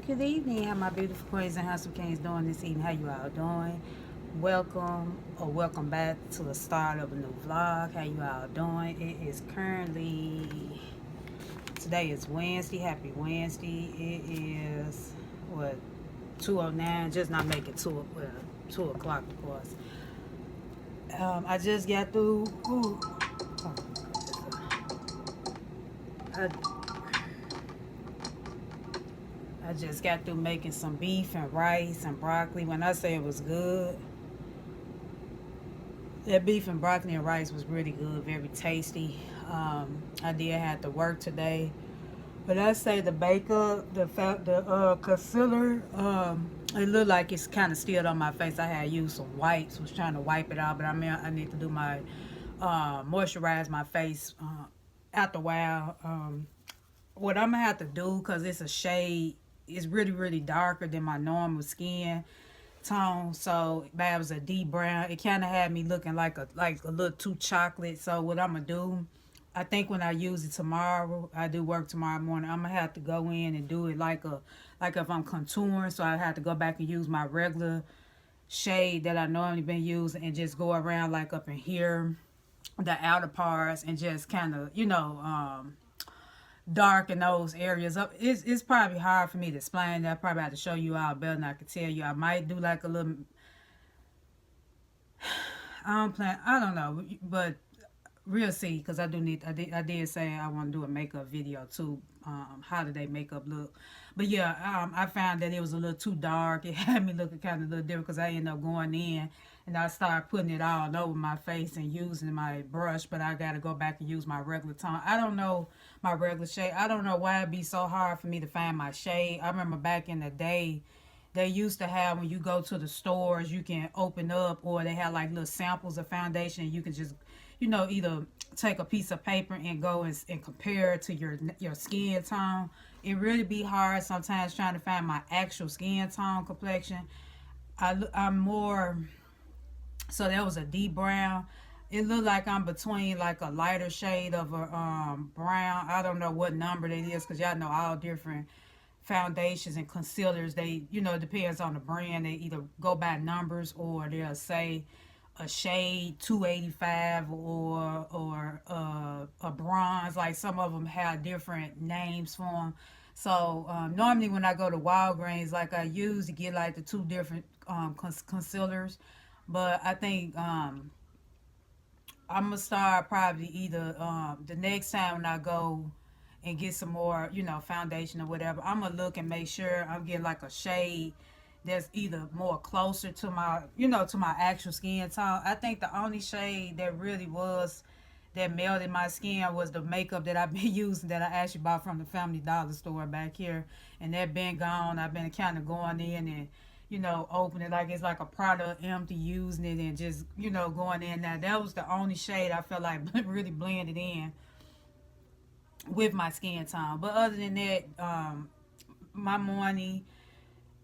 Good evening, how my beautiful queens and handsome kings doing this evening? How you all doing? Welcome or welcome back to the start of a new vlog. How you all doing? It is currently, today is Wednesday. Happy Wednesday. It is what, 2:09. Just not making 2 o'clock, of course. I just got through. I, I just got through making some beef and rice and broccoli. When I say it was good, that beef and broccoli and rice was really good, very tasty. I did have to work today, but I say the makeup, the concealer, it looked like it's kind of still on my face. I had used some wipes, was trying to wipe it out, but I need to do my moisturize my face after a while. What I'm gonna have to do, because it's a shade, it's really darker than my normal skin tone. So that was a deep brown. It kind of had me looking like a little too chocolate. So what I'm gonna do, I think when I use it tomorrow, I do work tomorrow morning, I'm gonna have to go in and do it like if I'm contouring. So I have to go back and use my regular shade that I normally been using and just go around like up in here, the outer parts, and just kind of dark in those areas up. It's probably hard for me to explain that. I probably have to show you all better than I can tell you. I might do like a little, I don't know, but we'll see, because I did say I want to do a makeup video too. How did they makeup look? But yeah, I found that it was a little too dark. It had me looking kind of a little different, because I ended up going in and I started putting it all over my face and using my brush. But I got to go back and use my regular tone. I don't know my regular shade. I don't know why it'd be so hard for me to find my shade. I remember back in the day, they used to have, when you go to the stores, you can open up, or they have like little samples of foundation. You can just, either take a piece of paper and go and compare it to your skin tone. It really be hard sometimes trying to find my actual skin tone complexion. I'm more, so that was a deep brown. It looked like I'm between like a lighter shade of a brown. I don't know what number that is, because y'all know all different foundations and concealers, they, it depends on the brand. They either go by numbers, or they'll say a shade 285, or a bronze. Like some of them have different names for them. So normally when I go to Walgreens, like I usually get like the two different concealers. But I think I'm gonna start probably either the next time when I go and get some more, foundation or whatever. I'm gonna look and make sure I'm getting like a shade that's either more closer to my, to my actual skin tone. I think the only shade that really was that melted my skin was the makeup that I've been using that I actually bought from the Family Dollar store back here, and that been gone. I've been kind of going in and opening like it's like a product empty, using it and just going in. Now that was the only shade I felt like really blended in with my skin tone. But other than that, my morning,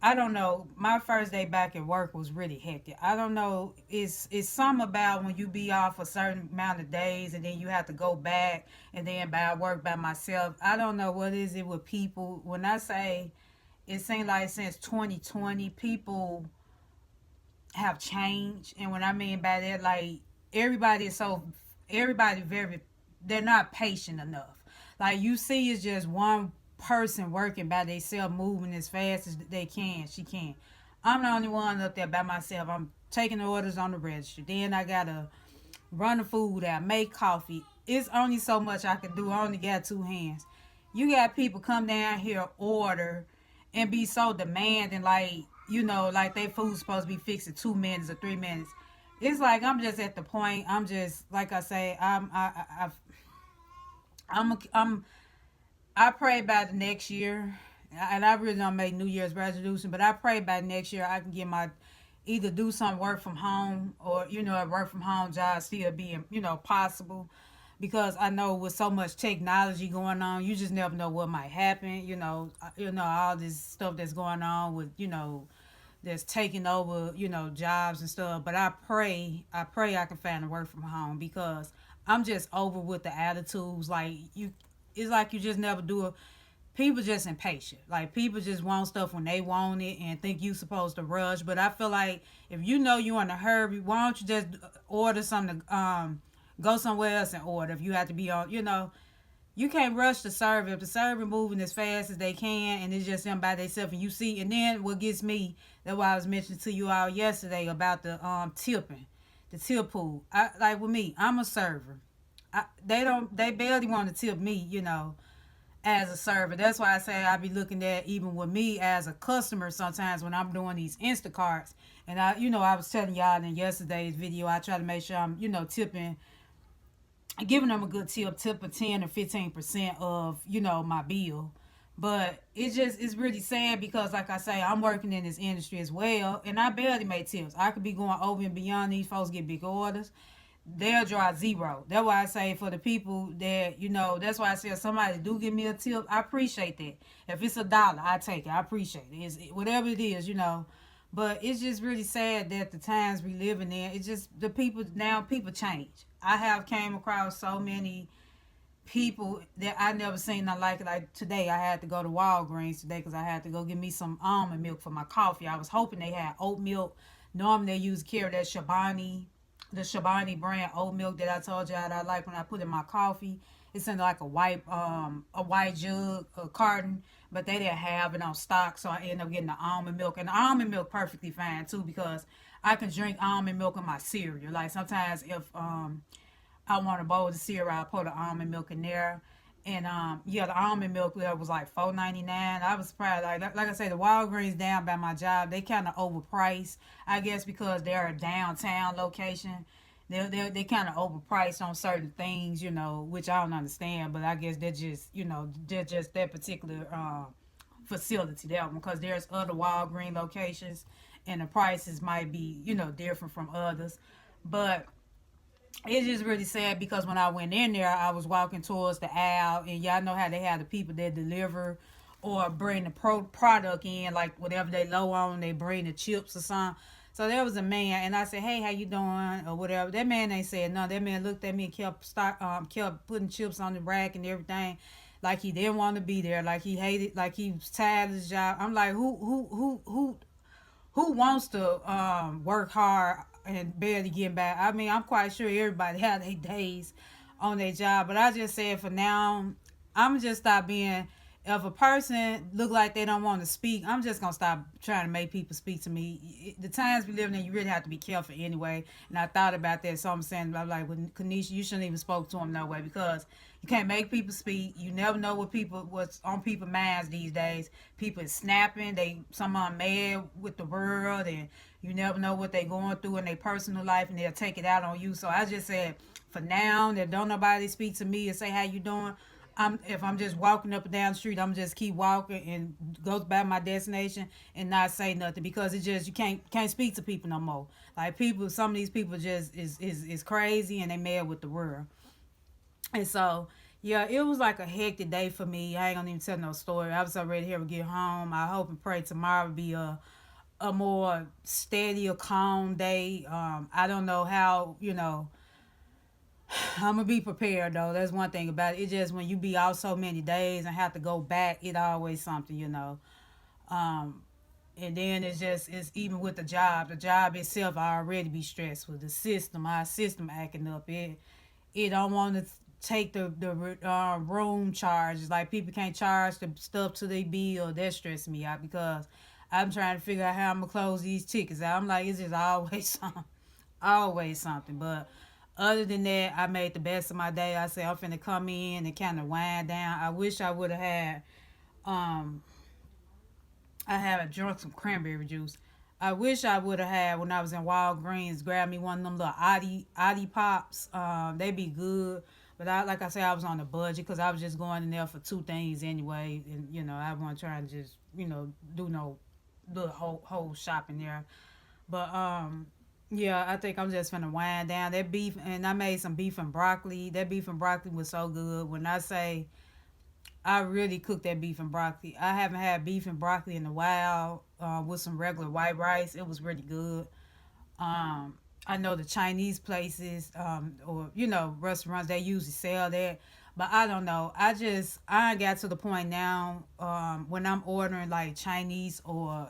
I don't know. My first day back at work was really hectic. I don't know. It's something about when you be off a certain amount of days and then you have to go back and then by work by myself. I don't know what is it with people. When I say it seems like since 2020, people have changed, and what I mean by that, like everybody is so everybody very they're not patient enough. Like you see, it's just one person working by themselves, moving as fast as they can. She can. I'm the only one up there by myself. I'm taking the orders on the register. Then I gotta run the food out, make coffee. It's only so much I can do. I only got two hands. You got people come down here, order, and be so demanding, like, like they food's supposed to be fixed in 2 minutes or 3 minutes. It's like I'm just at the point. I'm just like I say. I'm I pray by the next year, and I really don't make New Year's resolution, but I pray by next year I can get my either do some work from home or a work from home job still being possible, because I know with so much technology going on, you just never know what might happen. All this stuff that's going on with that's taking over jobs and stuff. But I pray I can find a work from home, because I'm just over with the attitudes. Like you, it's like you just never do it. People just impatient. Like people just want stuff when they want it and think you supposed to rush. But I feel like if you know you in a hurry, why don't you just order something? Go somewhere else and order. If you have to be on, you can't rush the server. If the server moving as fast as they can and it's just them by themselves and you see, and then what gets me, that's why I was mentioning to you all yesterday about the tipping, the tip pool. Like with me, I'm a server. They barely want to tip me, as a server. That's why I say I be looking at even with me as a customer sometimes when I'm doing these Instacarts. And I was telling y'all in yesterday's video, I try to make sure I'm, tipping, giving them a good tip of 10 or 15% of my bill. But it's really sad, because like I say, I'm working in this industry as well, and I barely make tips. I could be going over and beyond. These folks get big orders, they'll draw zero. That's why I say for the people that that's why I say if somebody do give me a tip, I appreciate that. If it's $1, I take it. I appreciate it. It's whatever it is. But it's just really sad that the times we living in, it's just the people now. People change. I have came across so many people that I never seen nothing like it. Like today, I had to go to Walgreens today because I had to go get me some almond milk for my coffee. I was hoping they had oat milk. Normally they use care that Shabani, the Shabani brand oat milk that I told you that I like when I put in my coffee. It's in like a white jug, a carton, but they didn't have it on stock, so I ended up getting the almond milk. And the almond milk perfectly fine too, because I can drink almond milk in my cereal. Like sometimes if I want a bowl of cereal, I put the almond milk in there. And yeah, the almond milk there was like $4.99. I was surprised. Like I say, the Walgreens down by my job, they kind of overpriced. I guess because they're a downtown location, they kind of overpriced on certain things, which I don't understand. But I guess they're just that particular facility that one, because there's other Walgreens locations, and the prices might be different from others. But it's just really sad, because when I went in there, I was walking towards the aisle, and y'all know how they have the people that deliver or bring the product in, like whatever they low on, they bring the chips or something. So there was a man, and I said, "Hey, how you doing?" or whatever. That man ain't said nothing. That man looked at me and kept putting chips on the rack and everything, like he didn't want to be there, like he hated, like he was tired of his job. I'm like, who wants to work hard and barely get back? I mean, I'm quite sure everybody had their days on their job, but I just said for now, I'm just stop being. if a person look like they don't want to speak, I'm just gonna stop trying to make people speak to me. The times we live in, you really have to be careful anyway. And I thought about that, so I'm saying, I'm like, with Kanisha, you shouldn't even spoke to him no way, because you can't make people speak. You never know what's on people's minds these days. People is snapping. Some of them mad with the world, and you never know what they going through in their personal life, and they'll take it out on you. So I just said, for now, that don't nobody speak to me and say how you doing. If I'm just walking up and down the street, I'm just keep walking and go by my destination and not say nothing, because it just, you can't speak to people no more. Like, people, some of these people just is crazy, and they mad with the world. And so, yeah, it was like a hectic day for me. I ain't gonna even tell no story. I was so ready to get home. I hope and pray tomorrow will be a more steady or calm day. I don't know how, I'm gonna be prepared though. That's one thing about it. It's just when you be out so many days and have to go back, it always something. Um, and then it's even with the job. The job itself, I already be stressed with the system. Our system acting up. It don't want to take the room charges. Like, people can't charge the stuff to their bill. That stress me out, because I'm trying to figure out how I'm gonna close these tickets out. I'm like, it's just always something, always something. But other than that, I made the best of my day. I said I'm finna come in and kind of wind down. I wish I would have had um I had drunk some cranberry juice. I wish I would have had, when I was in Walgreens, grab me one of them little Oddie Pops. They be good. But like I said, I was on a budget, because I was just going in there for two things anyway. And, I wasn't trying to just, do no little whole shopping there. But, yeah, I think I'm just finna wind down. That beef, and I made some beef and broccoli. That beef and broccoli was so good. When I say I really cooked that beef and broccoli, I haven't had beef and broccoli in a while, with some regular white rice. It was really good. Um, I know the Chinese places, or restaurants, they usually sell that, but I don't know. I got to the point now, when I'm ordering like Chinese or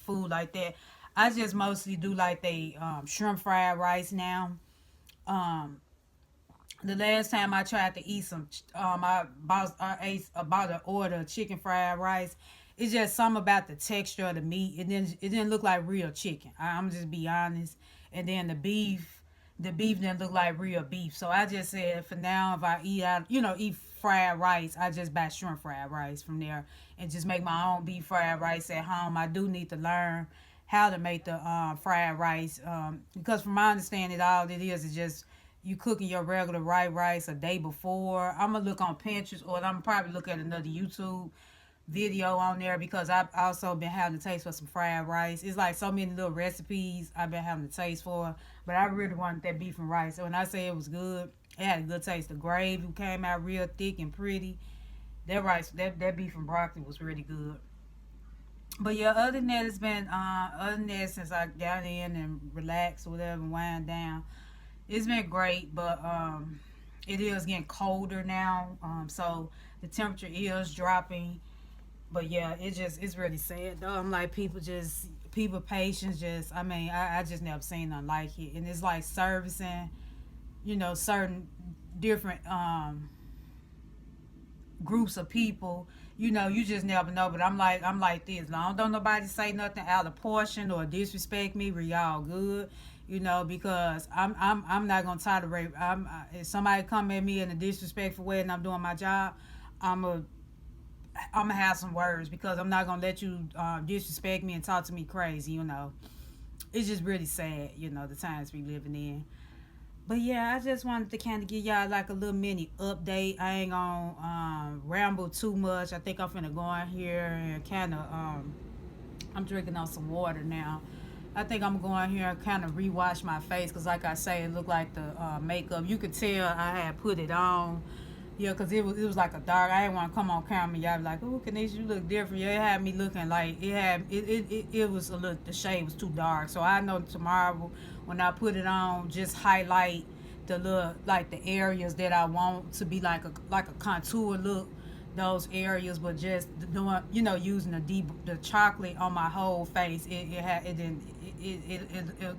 food like that, I just mostly do like they shrimp fried rice now. Um, the last time I tried to eat some, I ate about an order of chicken fried rice. It's just something about the texture of the meat. It didn't look like real chicken. I'm just be honest. And then the beef didn't look like real beef. So I just said, for now, if I eat out, eat fried rice, I just buy shrimp fried rice from there and just make my own beef fried rice at home. I do need to learn how to make the fried rice, because from my understanding, all it is just you cooking your regular white rice a day before. I'm gonna look on Pinterest, or I'm gonna probably look at another YouTube video on there, because I've also been having a taste for some fried rice. It's like so many little recipes I've been having a taste for, but I really wanted that beef and rice. So when I say it was good, it had a good taste. The gravy came out real thick and pretty. That rice, that beef and broccoli was really good. But yeah, other than that, since I got in and relaxed or whatever, and wind down, it's been great. But it is getting colder now, so the temperature is dropping. But yeah, it's really sad though. I'm like, people patience, just, I mean, I just never seen nothing like it. And it's like servicing, certain different groups of people. You just never know. But I'm like this. Long don't nobody say nothing out of portion or disrespect me, we all good. Because I'm not gonna tolerate. If somebody come at me in a disrespectful way and I'm doing my job, I'm a I'm gonna have some words, because I'm not gonna let you disrespect me and talk to me crazy. It's just really sad. The times we living in. But yeah, I just wanted to kind of give y'all like a little mini update. I ain't gonna ramble too much. I think I'm finna go in here and kind of I'm drinking on some water now. I think I'm going here and kind of rewash my face, because like I say, it looked like the makeup. You could tell I had put it on. Yeah, because it was like a dark. I didn't want to come on camera and y'all be like, "Oh, Kanisha, you look different." Yeah, it had me looking like it was a little. The shade was too dark. So I know tomorrow when I put it on, just highlight the little, like the areas that I want to be like a contour look. Those areas, but just doing, using the chocolate on my whole face. It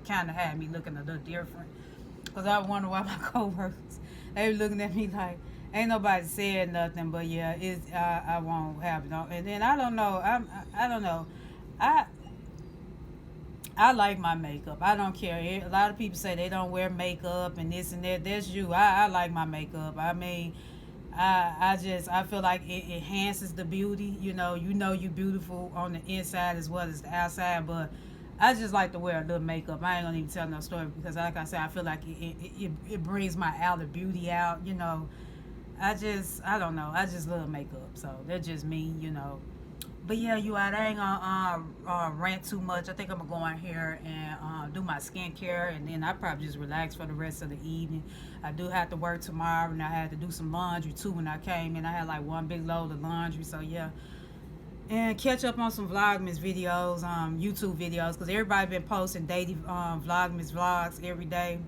kind of had me looking a little different. Cause I wonder why my coworkers, they were looking at me like, ain't nobody said nothing, but yeah, it's I won't have no. And then I don't know. I don't know. I I like my makeup. I don't care. A lot of people say they don't wear makeup and this and that. That's you. I like my makeup. I mean, I feel like it enhances the beauty. You know you're beautiful on the inside as well as the outside. But I just like to wear a little makeup. I ain't gonna even tell no story because, like I said, I feel like it brings my outer beauty out. I don't know. I just love makeup. So that's just me. But yeah, I ain't gonna rant too much. I think I'm gonna go in here and do my skincare, and then I probably just relax for the rest of the evening. I do have to work tomorrow, and I had to do some laundry too. When I came in, I had like one big load of laundry. So yeah, and catch up on some Vlogmas videos, YouTube videos, because everybody been posting daily Vlogmas vlogs every day.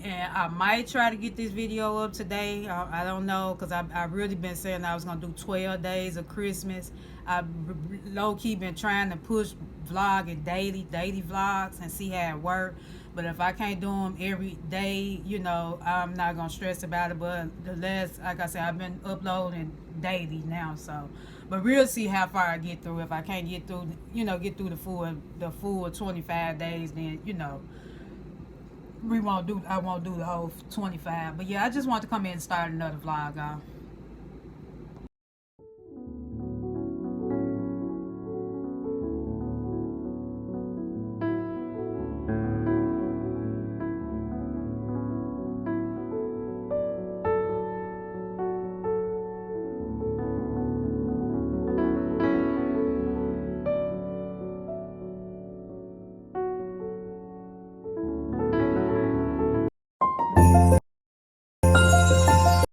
And I might try to get this video up today. I don't know, because I really been saying I was going to do 12 days of Christmas. I low-key been trying to push vlogging daily vlogs and see how it work. But if I can't do them every day, I'm not going to stress about it. But the last, like I said, I've been uploading daily now. So, but we'll see how far I get through. If I can't get through, the full 25 days, then, I won't do the whole 25. But yeah, I just want to come in and start another vlog, y'all.